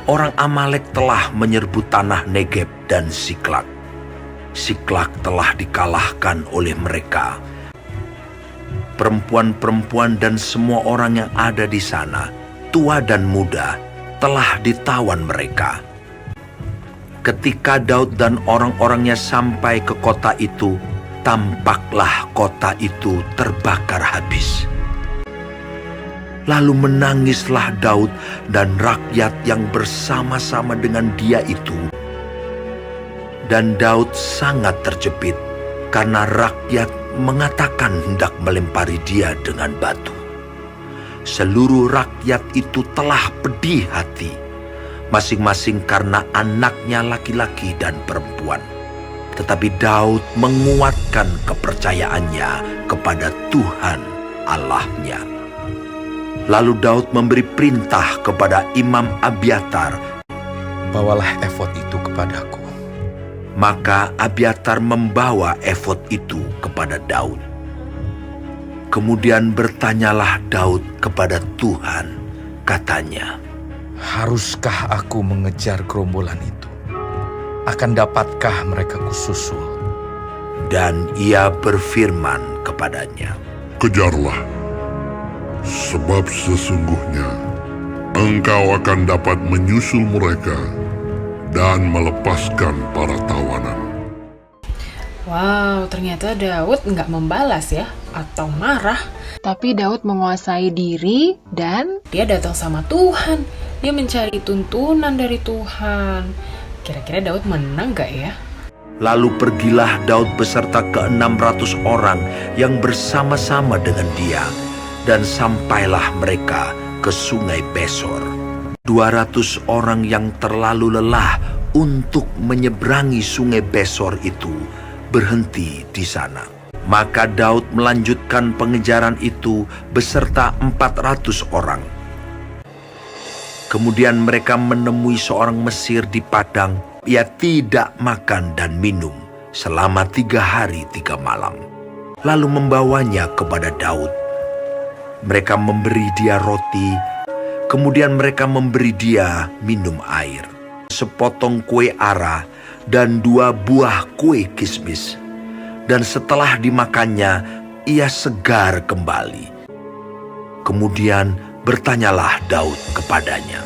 orang Amalek telah menyerbu tanah Negeb dan Siklak. Siklak telah dikalahkan oleh mereka. Perempuan-perempuan dan semua orang yang ada di sana, tua dan muda, telah ditawan mereka. Ketika Daud dan orang-orangnya sampai ke kota itu, tampaklah kota itu terbakar habis. Lalu menangislah Daud dan rakyat yang bersama-sama dengan dia itu. Dan Daud sangat terjepit karena rakyat mengatakan hendak melempari dia dengan batu. Seluruh rakyat itu telah pedih hati, masing-masing karena anaknya laki-laki dan perempuan. Tetapi Daud menguatkan kepercayaannya kepada Tuhan Allahnya. Lalu Daud memberi perintah kepada Imam Abiatar, "Bawalah efod itu kepadaku." Maka Abiatar membawa efod itu kepada Daud. Kemudian bertanyalah Daud kepada Tuhan, katanya, "Haruskah aku mengejar gerombolan itu? Akan dapatkah mereka kususul?" Dan ia berfirman kepadanya, Kejarlah, sebab sesungguhnya engkau akan dapat menyusul mereka dan melepaskan para tawanan. Wow, ternyata Daud nggak membalas ya, atau marah. Tapi Daud menguasai diri dan Dia datang sama Tuhan. Dia mencari tuntunan dari Tuhan. Kira-kira Daud menang nggak ya? Lalu pergilah Daud beserta ke-600 orang yang bersama-sama dengan dia, dan sampailah mereka ke sungai Besor. 200 orang yang terlalu lelah untuk menyeberangi sungai Besor itu berhenti di sana. Maka Daud melanjutkan pengejaran itu beserta 400 orang. Kemudian mereka menemui seorang Mesir di padang. Ia tidak makan dan minum selama 3 hari 3 malam. Lalu membawanya kepada Daud. Mereka memberi dia roti, kemudian mereka memberi dia minum air, sepotong kue ara dan 2 buah kue kismis. Dan setelah dimakannya, ia segar kembali. Kemudian bertanyalah Daud kepadanya,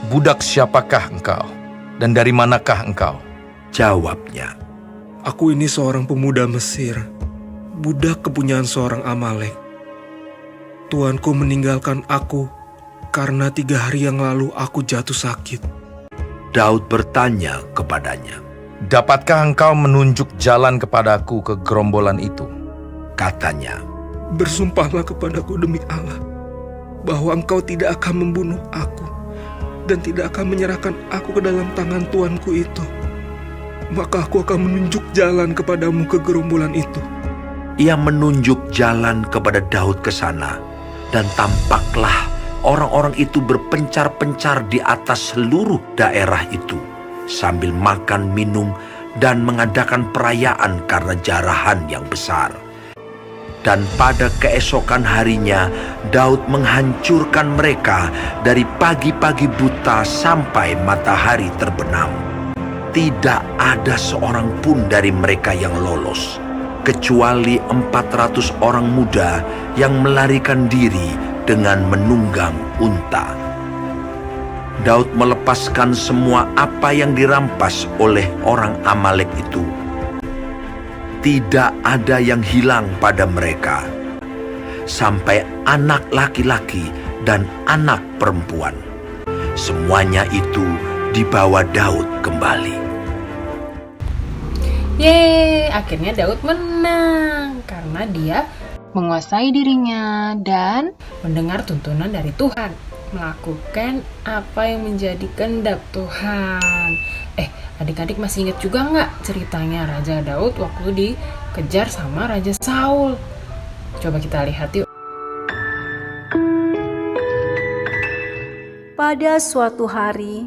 "Budak siapakah engkau? Dan dari manakah engkau?" Jawabnya, Aku ini seorang pemuda Mesir, budak kepunyaan seorang Amalek. Tuanku meninggalkan aku karena 3 hari yang lalu aku jatuh sakit. Daud bertanya kepadanya, "Dapatkah engkau menunjuk jalan kepadaku ke gerombolan itu?" Katanya, Bersumpahlah kepadaku demi Allah, bahwa engkau tidak akan membunuh aku dan tidak akan menyerahkan aku ke dalam tangan tuanku itu. Maka aku akan menunjuk jalan kepadamu ke gerombolan itu. Ia menunjuk jalan kepada Daud ke sana, dan tampaklah orang-orang itu berpencar-pencar di atas seluruh daerah itu, sambil makan, minum, dan mengadakan perayaan karena jarahan yang besar. Dan pada keesokan harinya, Daud menghancurkan mereka dari pagi-pagi buta sampai matahari terbenam. Tidak ada seorang pun dari mereka yang lolos, kecuali 400 orang muda yang melarikan diri dengan menunggang unta. Daud melepaskan semua apa yang dirampas oleh orang Amalek itu. Tidak ada yang hilang pada mereka, sampai anak laki-laki dan anak perempuan. Semuanya itu dibawa Daud kembali. Yeay, akhirnya Daud menang karena dia menguasai dirinya dan mendengar tuntunan dari Tuhan, melakukan apa yang menjadi kehendak Tuhan. Adik-adik masih ingat juga nggak ceritanya Raja Daud waktu dikejar sama Raja Saul? Coba kita lihat yuk. Pada suatu hari,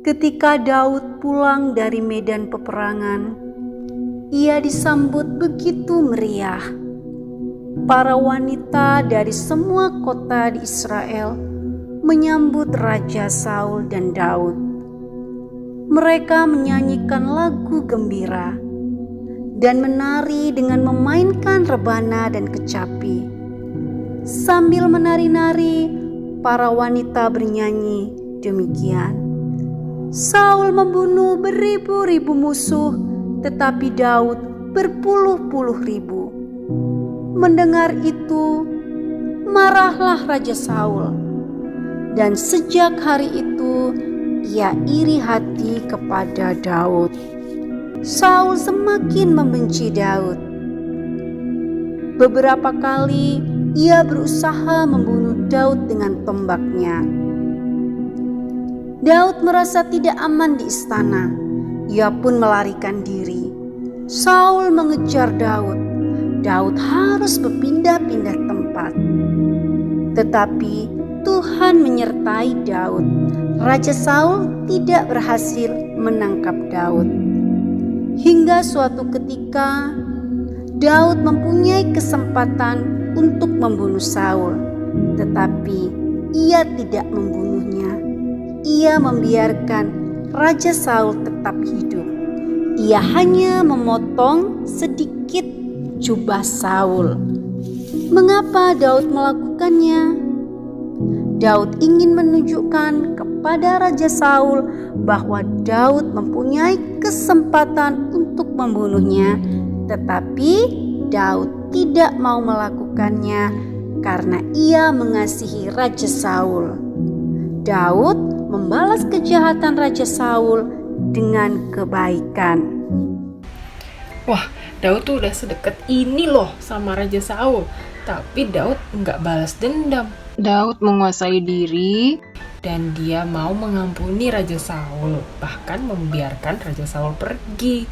ketika Daud pulang dari medan peperangan, ia disambut begitu meriah. Para wanita dari semua kota di Israel menyambut Raja Saul dan Daud. Mereka menyanyikan lagu gembira dan menari dengan memainkan rebana dan kecapi. Sambil menari-nari, para wanita bernyanyi demikian. Saul membunuh beribu-ribu musuh, tetapi Daud berpuluh-puluh ribu. Mendengar itu, marahlah Raja Saul, dan sejak hari itu ia iri hati kepada Daud. Saul semakin membenci Daud. Beberapa kali ia berusaha membunuh Daud dengan tombaknya. Daud merasa tidak aman di istana. Ia pun melarikan diri. Saul mengejar Daud. Daud harus berpindah-pindah tempat. Tetapi Tuhan menyertai Daud. Raja Saul tidak berhasil menangkap Daud. Hingga suatu ketika Daud mempunyai kesempatan untuk membunuh Saul, tetapi ia tidak membunuhnya. Ia membiarkan Raja Saul tetap hidup. Ia hanya memotong sedikit jubah Saul. Mengapa Daud melakukannya? Daud ingin menunjukkan kepada Raja Saul bahwa Daud mempunyai kesempatan untuk membunuhnya, tetapi Daud tidak mau melakukannya karena ia mengasihi Raja Saul. Daud membalas kejahatan Raja Saul dengan kebaikan. Wah, Daud tuh udah sedekat ini loh sama Raja Saul, tapi Daud nggak balas dendam. Daud menguasai diri Dan dia mau mengampuni Raja Saul, bahkan membiarkan Raja Saul pergi.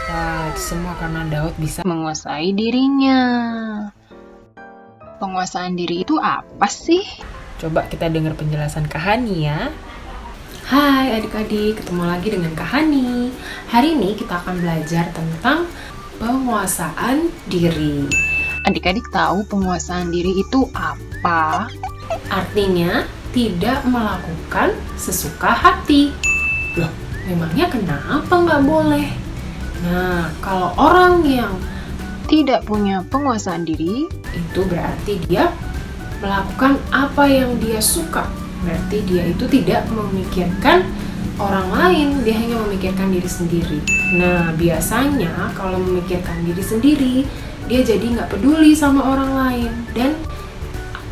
Nah, itu semua karena Daud bisa menguasai dirinya. Penguasaan diri itu apa sih? Coba kita dengar penjelasan Kahani ya. Hai adik-adik, ketemu lagi dengan Kahani. Hari ini kita akan belajar tentang penguasaan diri. Adik-adik tahu penguasaan diri itu apa? Artinya tidak melakukan sesuka hati. Loh, memangnya kenapa nggak boleh? Nah, kalau orang yang Tidak punya penguasaan diri, itu berarti dia melakukan apa yang dia suka. Berarti dia itu tidak memikirkan orang lain, dia hanya memikirkan diri sendiri. Nah, biasanya kalau memikirkan diri sendiri, dia jadi nggak peduli sama orang lain. Dan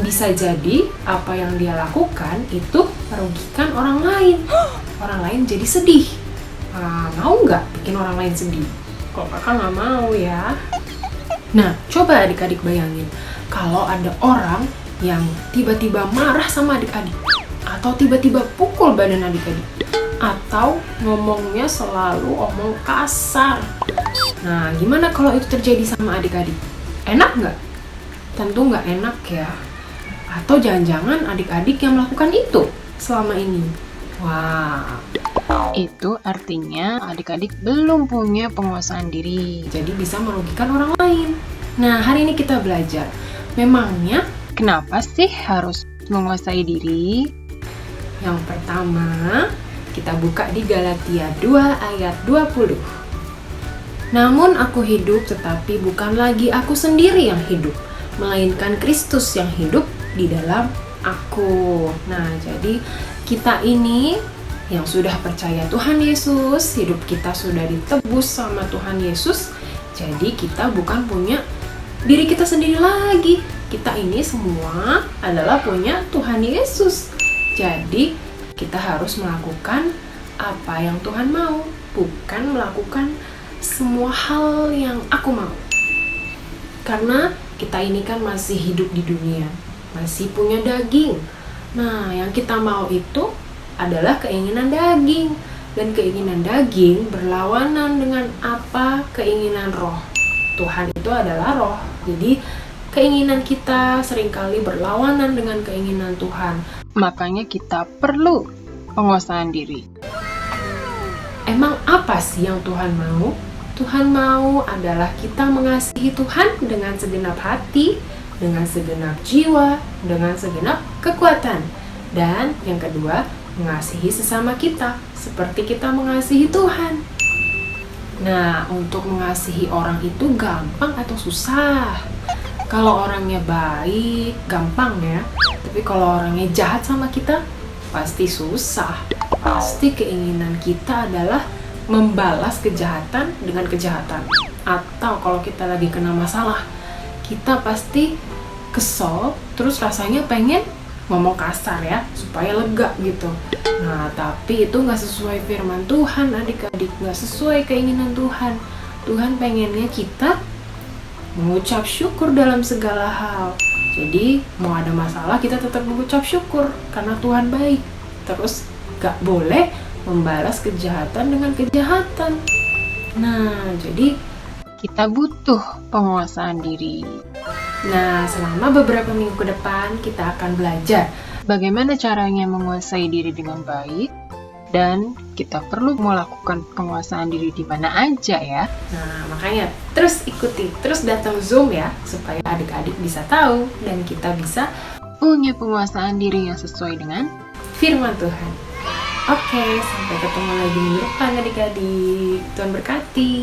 bisa jadi apa yang dia lakukan itu merugikan orang lain. Orang lain jadi sedih. Mau nggak bikin orang lain sedih? Kok kakak nggak mau ya? Nah, coba adik-adik bayangin, kalau ada orang yang tiba-tiba marah sama adik-adik, atau tiba-tiba pukul badan adik-adik, atau ngomongnya selalu omong kasar. Nah, gimana kalau itu terjadi sama adik-adik? Enak nggak? Tentu nggak enak ya. Atau jangan-jangan adik-adik yang melakukan itu selama ini. Wah, itu artinya adik-adik belum punya penguasaan diri. jadi bisa merugikan orang lain. Nah, hari ini kita belajar, memangnya Kenapa sih harus menguasai diri? yang pertama, kita buka di Galatia 2 ayat 20. Namun aku hidup, tetapi bukan lagi aku sendiri yang hidup, melainkan Kristus yang hidup di dalam aku. Nah, jadi kita ini yang sudah percaya Tuhan Yesus, hidup kita sudah ditebus sama Tuhan Yesus. Jadi kita bukan punya diri kita sendiri lagi. Kita ini semua adalah punya Tuhan Yesus. Jadi kita harus melakukan apa yang Tuhan mau, bukan melakukan semua hal yang aku mau. Karena kita ini kan masih hidup di dunia, masih punya daging. Nah, yang kita mau itu adalah keinginan daging. Dan keinginan daging berlawanan dengan apa? Keinginan roh. Tuhan itu adalah roh. Jadi keinginan kita seringkali berlawanan dengan keinginan Tuhan. Makanya kita perlu penguasaan diri. Emang apa sih yang Tuhan mau? Tuhan mau adalah kita mengasihi Tuhan dengan segenap hati, dengan segenap jiwa, dengan segenap kekuatan. Dan yang kedua, mengasihi sesama kita seperti kita mengasihi Tuhan. Nah, untuk mengasihi orang itu gampang atau susah? Kalau orangnya baik, gampang ya. Tapi kalau orangnya jahat sama kita, pasti susah. Pasti keinginan kita adalah membalas kejahatan dengan kejahatan. Atau kalau kita lagi kena masalah, kita pasti kesel, terus rasanya pengen ngomong kasar ya, supaya lega gitu. Nah, tapi itu nggak sesuai firman Tuhan, adik-adik. Nggak sesuai keinginan Tuhan. Tuhan pengennya kita mengucap syukur dalam segala hal. Jadi, mau ada masalah, kita tetap mengucap syukur, karena Tuhan baik. Terus, nggak boleh membalas kejahatan dengan kejahatan. Nah, jadi Kita butuh penguasaan diri. Nah, selama beberapa minggu ke depan kita akan belajar Bagaimana caranya menguasai diri dengan baik, dan kita perlu melakukan penguasaan diri di mana aja ya. Nah, makanya terus ikuti, terus datang Zoom ya, supaya adik-adik bisa tahu dan kita bisa Punya penguasaan diri yang sesuai dengan firman Tuhan. Oke, sampai ketemu lagi minggu depan adik-adik. Tuhan berkati.